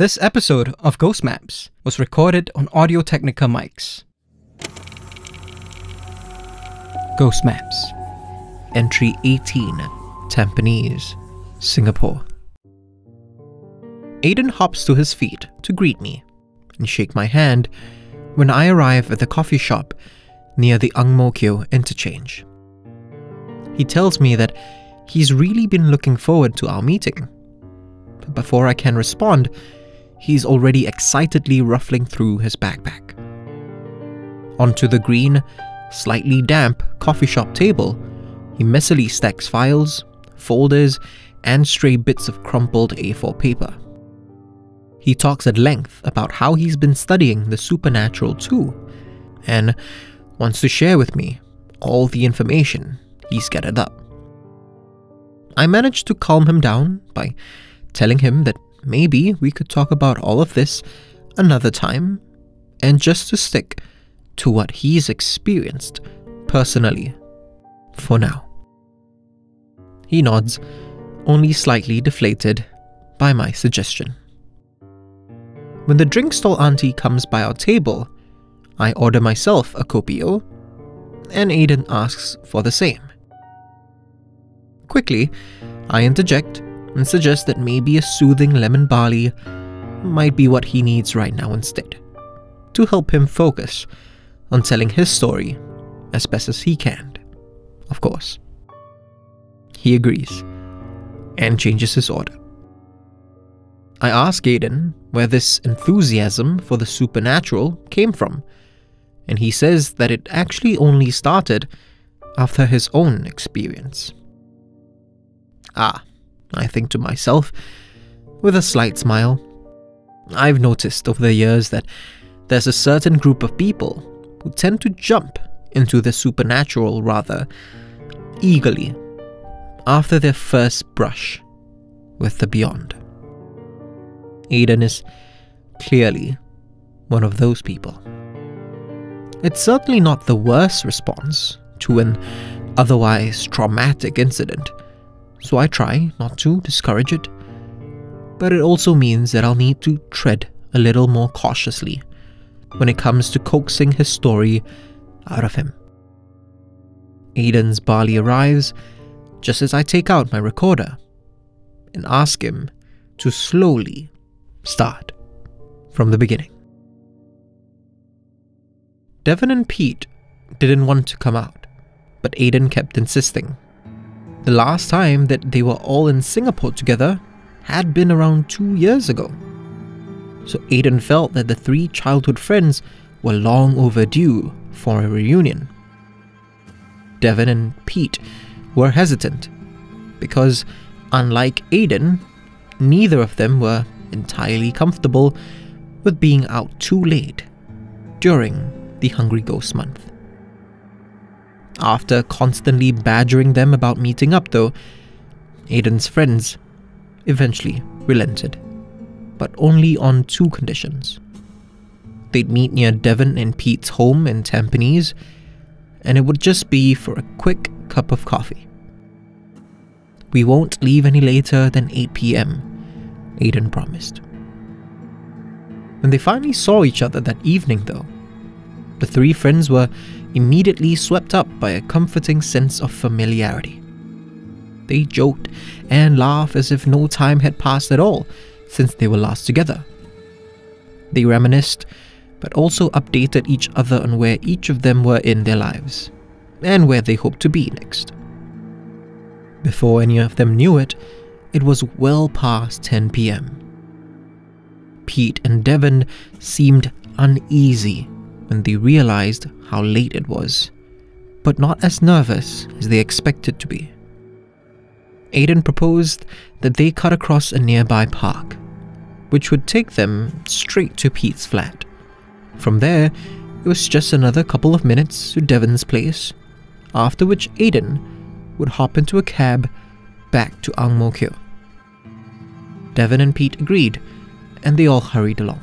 This episode of Ghost Maps was recorded on Audio-Technica mics. Ghost Maps. Entry 18, Tampines, Singapore. Haden hops to his feet to greet me and shake my hand when I arrive at the coffee shop near the Ang Mo Kio interchange. He tells me that he's really been looking forward to our meeting. But before I can respond, he's already excitedly ruffling through his backpack. Onto the green, slightly damp coffee shop table, he messily stacks files, folders, and stray bits of crumpled A4 paper. He talks at length about how he's been studying the supernatural too, and wants to share with me all the information he's gathered up. I managed to calm him down by telling him that maybe we could talk about all of this another time, and just to stick to what he's experienced personally for now. He nods, only slightly deflated by my suggestion. When the drink stall auntie comes by our table, I order myself a copio, and Haden asks for the same. Quickly, I interject and suggest that maybe a soothing lemon barley might be what he needs right now instead, to help him focus on telling his story as best as he can, of course. He agrees and changes his order. I ask Haden where this enthusiasm for the supernatural came from, and he says that it actually only started after his own experience. I think to myself, with a slight smile, I've noticed over the years that there's a certain group of people who tend to jump into the supernatural rather eagerly after their first brush with the beyond. Haden is clearly one of those people. It's certainly not the worst response to an otherwise traumatic incident, so I try not to discourage it, but it also means that I'll need to tread a little more cautiously when it comes to coaxing his story out of him. Haden's barley arrives just as I take out my recorder and ask him to slowly start from the beginning. Devon and Pete didn't want to come out, but Haden kept insisting. The last time that they were all in Singapore together had been around 2 years ago. So Haden felt that the three childhood friends were long overdue for a reunion. Devon and Pete were hesitant because, unlike Haden, neither of them were entirely comfortable with being out too late during the Hungry Ghost Month. After constantly badgering them about meeting up though, Haden's friends eventually relented, but only on two conditions. They'd meet near Devon and Pete's home in Tampines, and it would just be for a quick cup of coffee. "We won't leave any later than 8 p.m, Haden promised. When they finally saw each other that evening though, the three friends were immediately swept up by a comforting sense of familiarity. They joked and laughed as if no time had passed at all since they were last together. They reminisced, but also updated each other on where each of them were in their lives, and where they hoped to be next. Before any of them knew it, it was well past 10 p.m. Pete and Devon seemed uneasy when they realized how late it was, but not as nervous as they expected to be. Haden proposed that they cut across a nearby park, which would take them straight to Pete's flat. From there, it was just another couple of minutes to Devon's place, after which Haden would hop into a cab back to Ang Mo Kio. Devon and Pete agreed, and they all hurried along.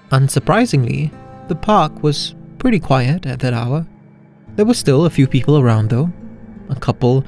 Unsurprisingly, the park was pretty quiet at that hour. There were still a few people around though, a couple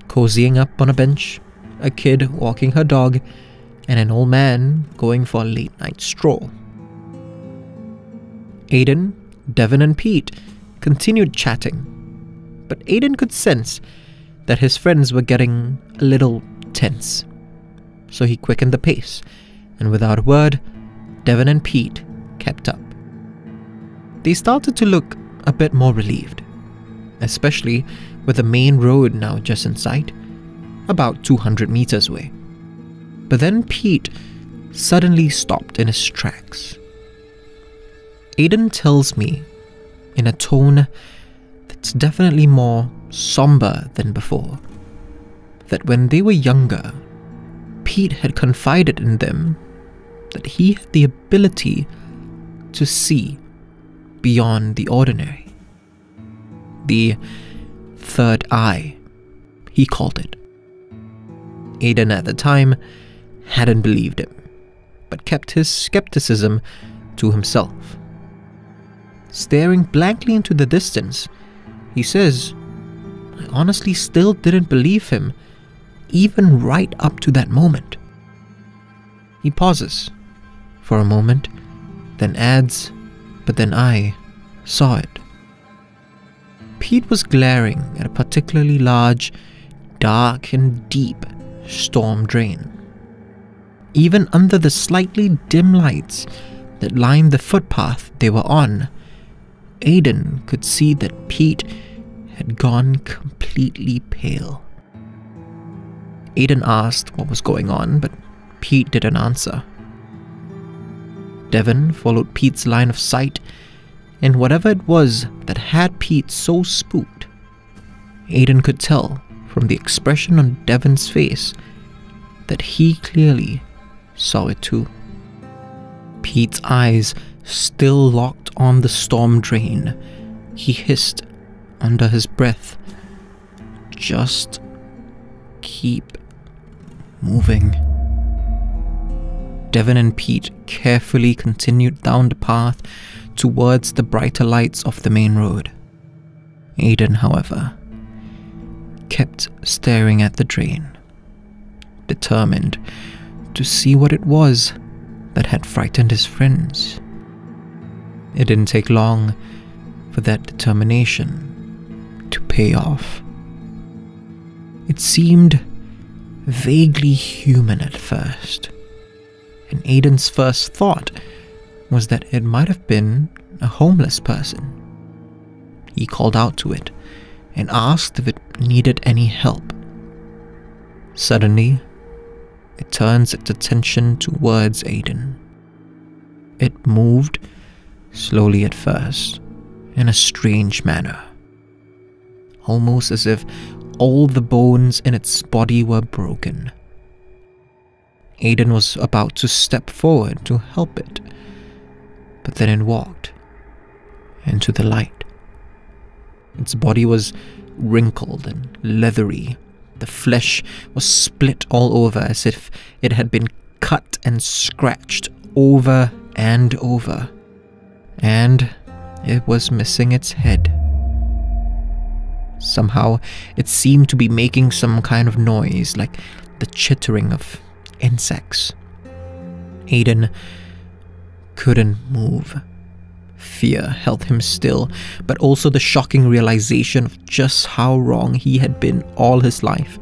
cozying up on a bench, a kid walking her dog, and an old man going for a late-night stroll. Haden, Devon and Pete continued chatting, but Haden could sense that his friends were getting a little tense. So he quickened the pace, and without a word, Devon and Pete kept up. They started to look a bit more relieved, especially with the main road now just in sight, about 200 meters away. But then Pete suddenly stopped in his tracks. Haden tells me, in a tone that's definitely more somber than before, that when they were younger, Pete had confided in them that he had the ability to see beyond the ordinary. The third eye, he called it. Haden at the time hadn't believed him, but kept his skepticism to himself. Staring blankly into the distance, he says, "I honestly still didn't believe him, even right up to that moment." He pauses for a moment, then adds, "But then I saw it." Pete was glaring at a particularly large, dark and deep storm drain. Even under the slightly dim lights that lined the footpath they were on, Haden could see that Pete had gone completely pale. Haden asked what was going on, but Pete didn't answer. Devon followed Pete's line of sight, and whatever it was that had Pete so spooked, Haden could tell from the expression on Devon's face that he clearly saw it too. Pete's eyes still locked on the storm drain. He hissed under his breath, "Just keep moving." Devon and Pete carefully continued down the path towards the brighter lights of the main road. Haden, however, kept staring at the drain, determined to see what it was that had frightened his friends. It didn't take long for that determination to pay off. It seemed vaguely human at first, and Haden's first thought was that it might have been a homeless person. He called out to it and asked if it needed any help. Suddenly, it turns its attention towards Haden. It moved, slowly at first, in a strange manner, almost as if all the bones in its body were broken. Haden was about to step forward to help it, but then it walked into the light. Its body was wrinkled and leathery. The flesh was split all over as if it had been cut and scratched over and over. And it was missing its head. Somehow, it seemed to be making some kind of noise, like the chittering of insects. Haden couldn't move. Fear held him still, but also the shocking realization of just how wrong he had been all his life,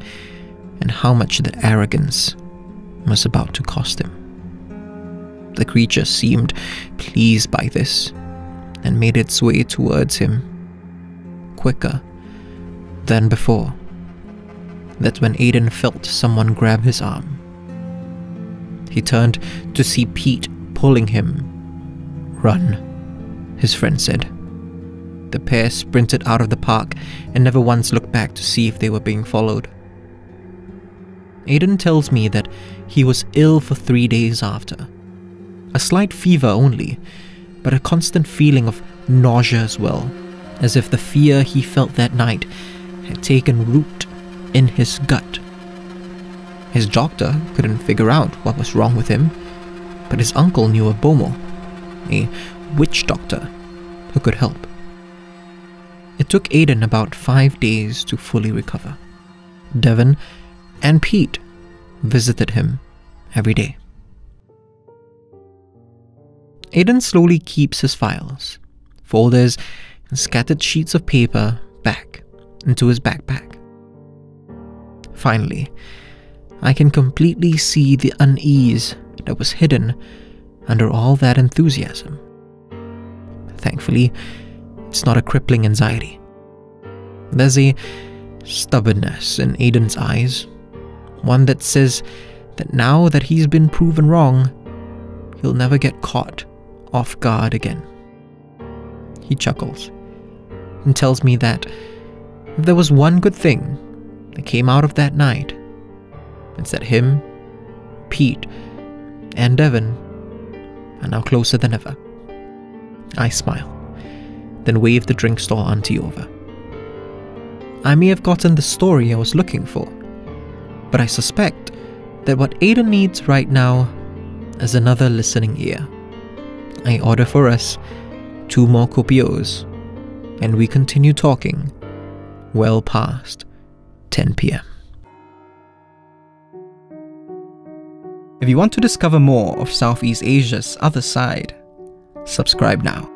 and how much that arrogance was about to cost him. The creature seemed pleased by this, and made its way towards him, quicker than before. That's when Haden felt someone grab his arm. He turned to see Pete pulling him. "Run," his friend said. The pair sprinted out of the park and never once looked back to see if they were being followed. Haden tells me that he was ill for 3 days after. A slight fever only, but a constant feeling of nausea as well, as if the fear he felt that night had taken root in his gut. His doctor couldn't figure out what was wrong with him, but his uncle knew a bomo, a witch doctor, who could help. It took Haden about 5 days to fully recover. Devon and Pete visited him every day. Haden slowly keeps his files, folders, and scattered sheets of paper back into his backpack. Finally, I can completely see the unease that was hidden under all that enthusiasm. Thankfully, it's not a crippling anxiety. There's a stubbornness in Haden's eyes, one that says that now that he's been proven wrong, he'll never get caught off guard again. He chuckles and tells me that if there was one good thing that came out of that night, it's that him, Pete, and Devon are now closer than ever. I smile, then wave the drink store auntie over. I may have gotten the story I was looking for, but I suspect that what Haden needs right now is another listening ear. I order for us 2 more copios, and we continue talking well past 10 p.m. If you want to discover more of Southeast Asia's other side, subscribe now.